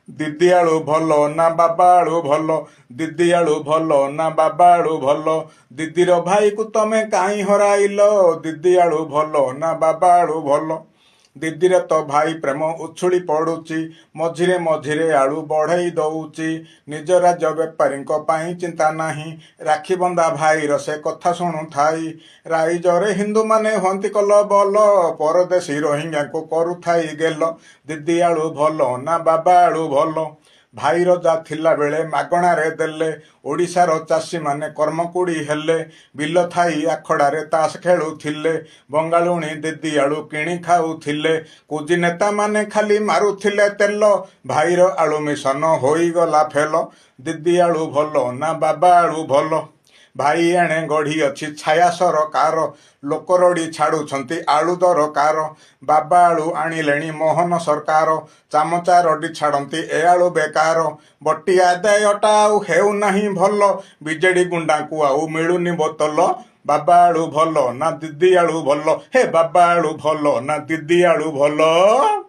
ଦିଦି ଆଳୁ ଭଲ ନା ବାବା ଆଳୁ ଭଲ, ଦିଦି ଆଳୁ ଭଲ ନା ବାବା ଆଳୁ ଭଲ, ଦିଦିର ଭାଇକୁ ତମେ କାହିଁ ହରାଇଲ, ଦିଦି ଆଳୁ ଭଲ ନା ବାବା ଆଳୁ ଭଲ। ଦିଦିର ତ ଭାଇ ପ୍ରେମ ଉଛୁଳି ପଡ଼ୁଛି, ମଝିରେ ମଝିରେ ଆଳୁ ବଢ଼େଇ ଦଉଛି, ନିଜ ରାଜ୍ୟ ବେପାରୀଙ୍କ ପାଇଁ ଚିନ୍ତା ନାହିଁ, ରାକ୍ଷୀ ବନ୍ଧା ଭାଇର ସେ କଥା ଶୁଣୁଥାଇ, ରାଇଜରେ ହିନ୍ଦୁମାନେ ହୁଅନ୍ତି କଲ ବଲ, ପରଦେଶୀ ରୋହିଙ୍ଗ୍ୟାଙ୍କୁ କରୁଥାଇ ଗେଲ, ଦିଦି ଆଳୁ ଭଲ ନା ବାବା ଆଳୁ ଭଲ। ଭାଇ ରଜା ଥିଲାବେଳେ ମାଗଣାରେ ଦେଲେ, ଓଡ଼ିଶାର ଚାଷୀମାନେ କର୍ମକୁଡ଼ି ହେଲେ, ବିଲ ଥାଇ ଆଖଡ଼ାରେ ତାସ ଖେଳୁଥିଲେ, ବଙ୍ଗାଳୁଣୀ ଦିଦି ଆଳୁ କିଣି ଖାଉଥିଲେ, କୁଜି ନେତାମାନେ ଖାଲି ମାରୁଥିଲେ ତେଲ, ଭାଇର ଆଳୁ ମିଶନ ହୋଇଗଲା ଫେଲ, ଦିଦି ଆଳୁ ଭଲ ନା ବାବା ଆଳୁ ଭଲ। ଭାଇ ଏଣେ ଗଢ଼ି ଅଛି ଛାୟା ସରକାର, ଲୋକ ରଡ଼ି ଛାଡ଼ୁଛନ୍ତି ଆଳୁ ଦରକାର, ବାବା ଆଳୁ ଆଣିଲେଣି ମୋହନ ସରକାର, ଚାମଚା ରଡ଼ି ଛାଡ଼ନ୍ତି ଏ ଆଳୁ ବେକାର, ବଟି ଆଦାୟଟା ଆଉ ହେଉନାହିଁ ଭଲ, ବିଜେଡ଼ି ଗୁଣ୍ଡାଙ୍କୁ ଆଉ ମିଳୁନି ବୋତଲ, ବାବା ଆଳୁ ଭଲ ନା ଦିଦି ଆଳୁ ଭଲ, ହେ ବାବା ଆଳୁ ଭଲ ନା ଦିଦି ଆଳୁ ଭଲ।